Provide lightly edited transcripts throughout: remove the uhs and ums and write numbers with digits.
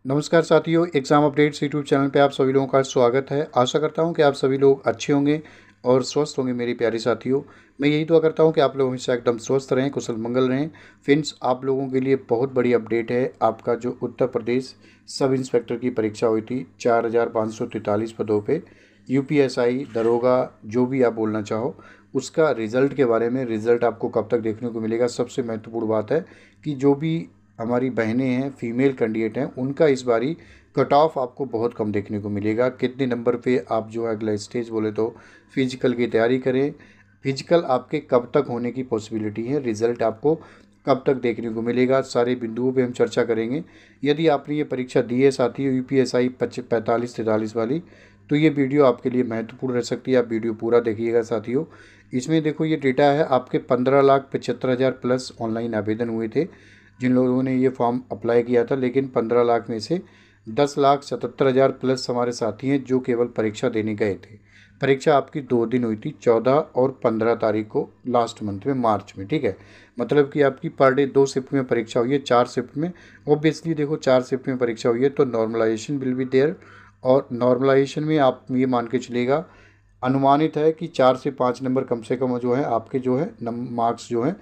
नमस्कार साथियों, exam updates YouTube channel पे आप सभी लोगों का स्वागत है। आशा करता हूँ कि आप सभी लोग अच्छे होंगे और स्वस्थ होंगे। मेरे प्यारे साथियों, मैं यही दुआ करता हूँ कि आप लोग हमेशा एकदम स्वस्थ रहें, कुशल मंगल रहें। फ्रेंड्स, आप लोगों के लिए बहुत बड़ी अपडेट है। आपका जो उत्तर प्रदेश सब इंस्पेक्टर की परीक्षा हुई थी 4543 पदों पे, यूपीएसआई, दरोगा, जो भी आप बोलना चाहो, उसका रिज़ल्ट के बारे में। रिज़ल्ट आपको कब तक देखने को मिलेगा? सबसे महत्वपूर्ण बात है कि जो भी हमारी बहनें हैं, फीमेल कैंडिडेट हैं, उनका इस बारी कट ऑफ आपको बहुत कम देखने को मिलेगा। कितने नंबर पे आप जो है अगला स्टेज बोले तो फिजिकल की तैयारी करें। फिजिकल आपके कब तक होने की पॉसिबिलिटी है, रिज़ल्ट आपको कब तक देखने को मिलेगा, सारे बिंदुओं पे हम चर्चा करेंगे। यदि आपने ये परीक्षा दी है साथियों, यूपीएसआई 4543 वाली, तो ये वीडियो आपके लिए महत्वपूर्ण रह सकती है। आप वीडियो पूरा देखिएगा साथियों। इसमें देखो ये डेटा है, आपके 15,75,000 प्लस ऑनलाइन आवेदन हुए थे जिन लोगों ने ये फॉर्म अप्लाई किया था। लेकिन 15 लाख में से 10,77,000 प्लस हमारे साथी हैं जो केवल परीक्षा देने गए थे। परीक्षा आपकी 2 दिन हुई थी, 14 और 15 तारीख को, लास्ट मंथ में, मार्च में। ठीक है, मतलब कि आपकी पर डे 2 शिफ्ट में परीक्षा हुई है, 4 शिफ्ट में। ऑब्वियसली देखो 4 शिफ्ट में परीक्षा हुई है तो नॉर्मलाइजेशन विल बी देयर। और नॉर्मलाइजेशन में आप ये मान के चलेगा, अनुमानित है कि 4 से 5 नंबर कम से कम जो है आपके जो है मार्क्स जो हैं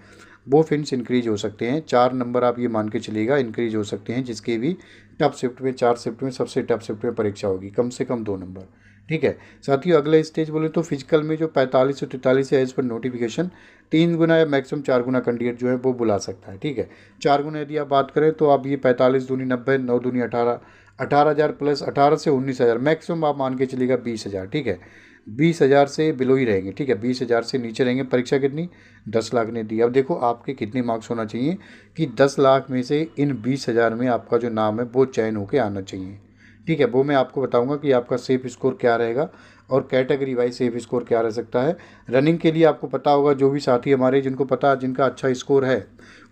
वो फ्रेंड्स इंक्रीज हो सकते हैं। 4 नंबर आप ये मान के चलिएगा इंक्रीज हो सकते हैं, जिसके भी टफ शिफ्ट में, 4 शिफ्ट में सबसे टफ शिफ्ट में परीक्षा होगी, कम से कम 2 नंबर। ठीक है साथियों, अगला स्टेज बोले तो फिजिकल में जो 45 से 43 है, एज पर नोटिफिकेशन 3 गुना या मैक्सिमम 4 गुना कैंडिडेट जो है वो बुला सकता है। ठीक है, 4 गुना यदि आप बात करें तो आप ये 45 दूनी 90, 9 दूनी 18, 18,000 प्लस 18 से 19,000, मैक्सिमम आप मान के चलिएगा 20,000। ठीक है, 20,000 से बिलो ही रहेंगे। ठीक है, 20,000 से नीचे रहेंगे। परीक्षा कितनी? 10 लाख ने दी। अब देखो आपके कितने मार्क्स होना चाहिए कि 10 लाख में से इन 20,000 में आपका जो नाम है वो चयन होकर आना चाहिए। ठीक है, वो मैं आपको बताऊंगा कि आपका सेफ स्कोर क्या रहेगा और कैटेगरी वाइज सेफ स्कोर क्या रह सकता है। रनिंग के लिए आपको पता होगा, जो भी साथी हमारे जिनको पता, जिनका अच्छा स्कोर है,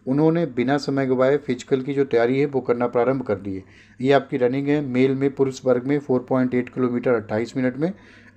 उन्होंने बिना समय गवाए फिजिकल की जो तैयारी है वो करना प्रारंभ कर दी है। ये आपकी रनिंग है, मेल में पुरुष वर्ग में 4.8 किलोमीटर 28 मिनट में,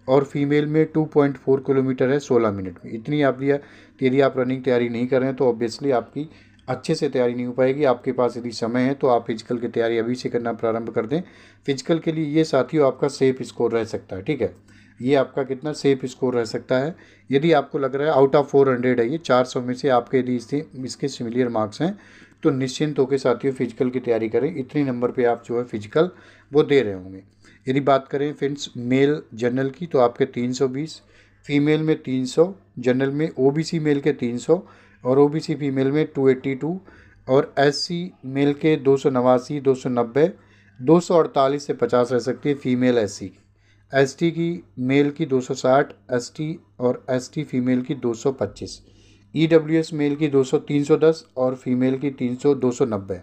और फीमेल में 2.4 किलोमीटर है 16 मिनट में। इतनी आप लिया, यदि आप रनिंग तैयारी नहीं कर रहे हैं तो ऑब्वियसली आपकी अच्छे से तैयारी नहीं हो पाएगी। आपके पास यदि समय है तो आप फिजिकल की तैयारी अभी से करना प्रारंभ कर दें। फिजिकल के लिए ये साथियों आपका सेफ स्कोर रह सकता है। ठीक है, ये आपका कितना सेफ स्कोर रह सकता है? यदि आपको लग रहा है आउट ऑफ 400 है, ये 400 में से आपके यदि इसके सिमिलियर मार्क्स हैं, तो निश्चिंत होकर साथियों फिजिकल की तैयारी करें। इतने नंबर पे आप जो है फिजिकल वो दे रहे होंगे। यदि बात करें फ्रेंड्स मेल जनरल की, तो आपके 320, फीमेल में 300, जनरल में ओबीसी मेल के 300 और ओबीसी फीमेल में 282, और एससी मेल के 289, 290, 248 से 50 रह सकती है फीमेल एससी की। एसटी की मेल की 260, एसटी और एसटी फीमेल की 225, ईडब्ल्यूएस मेल की 200, 310 और फीमेल की 300, 290।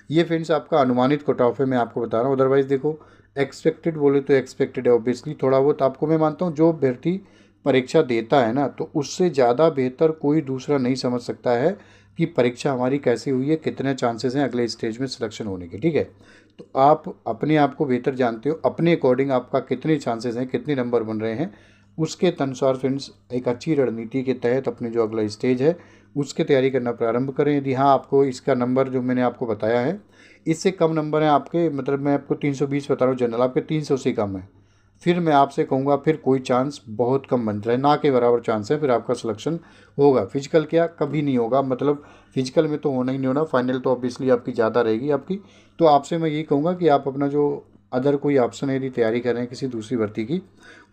ये फ्रेंड्स आपका अनुमानित कट ऑफ है, मैं आपको बता रहा हूँ। अदरवाइज़ देखो एक्सपेक्टेड बोले तो एक्सपेक्टेड है, ऑब्वियसली थोड़ा बहुत आपको मैं मानता हूँ। जो अभ्यर्थी परीक्षा देता है ना, तो उससे ज़्यादा बेहतर कोई दूसरा नहीं समझ सकता है कि परीक्षा हमारी कैसी हुई है, कितने चांसेस हैं अगले स्टेज में सिलेक्शन होने के। ठीक है, तो आप अपने आप को बेहतर जानते हो, अपने अकॉर्डिंग आपका कितने चांसेस हैं, कितने नंबर बन रहे हैं, उसके अनुसार फ्रेंड्स एक अच्छी रणनीति के तहत अपने जो अगला स्टेज है उसकी तैयारी करना प्रारंभ करें। यदि हाँ आपको इसका नंबर जो मैंने आपको बताया है इससे कम नंबर है आपके, मतलब मैं आपको 320 बता रहा हूँ जनरल, आपके 300 से कम है, फिर मैं आपसे कहूँगा फिर कोई चांस बहुत कम बन रहा है, ना के बराबर चांस है, फिर आपका सिलेक्शन होगा। फिजिकल क्या कभी नहीं होगा, मतलब फिजिकल में तो होना ही नहीं होना, फाइनल तो ऑब्वियसली आपकी ज़्यादा रहेगी आपकी। तो आपसे मैं यही कहूँगा कि आप अपना जो अदर कोई ऑप्शन है यदि तैयारी कर रहे हैं किसी दूसरी भर्ती की,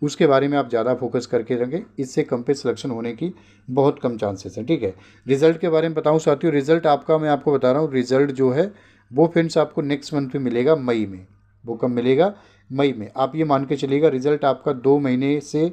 उसके बारे में आप ज़्यादा फोकस करके रखें। इससे कम पे सिलेक्शन होने की बहुत कम चांसेस हैं। ठीक है, रिजल्ट के बारे में बताऊँ साथियों, रिजल्ट आपका मैं आपको बता रहा हूँ, रिजल्ट जो है वो फ्रेंड्स आपको नेक्स्ट मंथ में मिलेगा, मई में। वो कब मिलेगा? मई में। आप ये मान के चलिएगा रिजल्ट आपका 2 महीने से,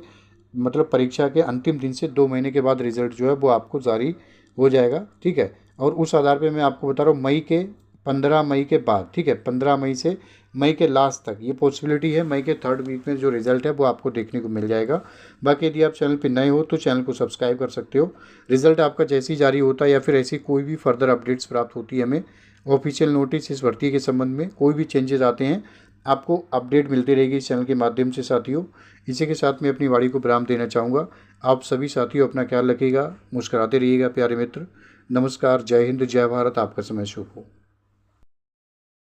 मतलब परीक्षा के अंतिम दिन से 2 महीने के बाद रिजल्ट जो है वो आपको जारी हो जाएगा। ठीक है, और उस आधार पे मैं आपको बता रहा हूँ मई के 15 मई के बाद। ठीक है, 15 मई से मई के लास्ट तक ये पॉसिबिलिटी है, मई के 3rd वीक में जो रिजल्ट है वो आपको देखने को मिल जाएगा। बाकी यदि आप चैनल पर नए हो तो चैनल को सब्सक्राइब कर सकते हो। रिजल्ट आपका जैसे ही जारी होता है या फिर ऐसी कोई भी फर्दर अपडेट्स प्राप्त होती है हमें, ऑफिशियल नोटिस इस भर्ती के संबंध में कोई भी चेंजेस आते हैं, आपको अपडेट मिलती रहेगी इस चैनल के माध्यम से साथियों। इसी के साथ मैं अपनी वाणी को विराम देना चाहूँगा। आप सभी साथियों अपना ख्याल रखिएगा, मुस्कुराते रहिएगा प्यारे मित्र। नमस्कार, जय हिंद, जय भारत, आपका समय शुभ हो।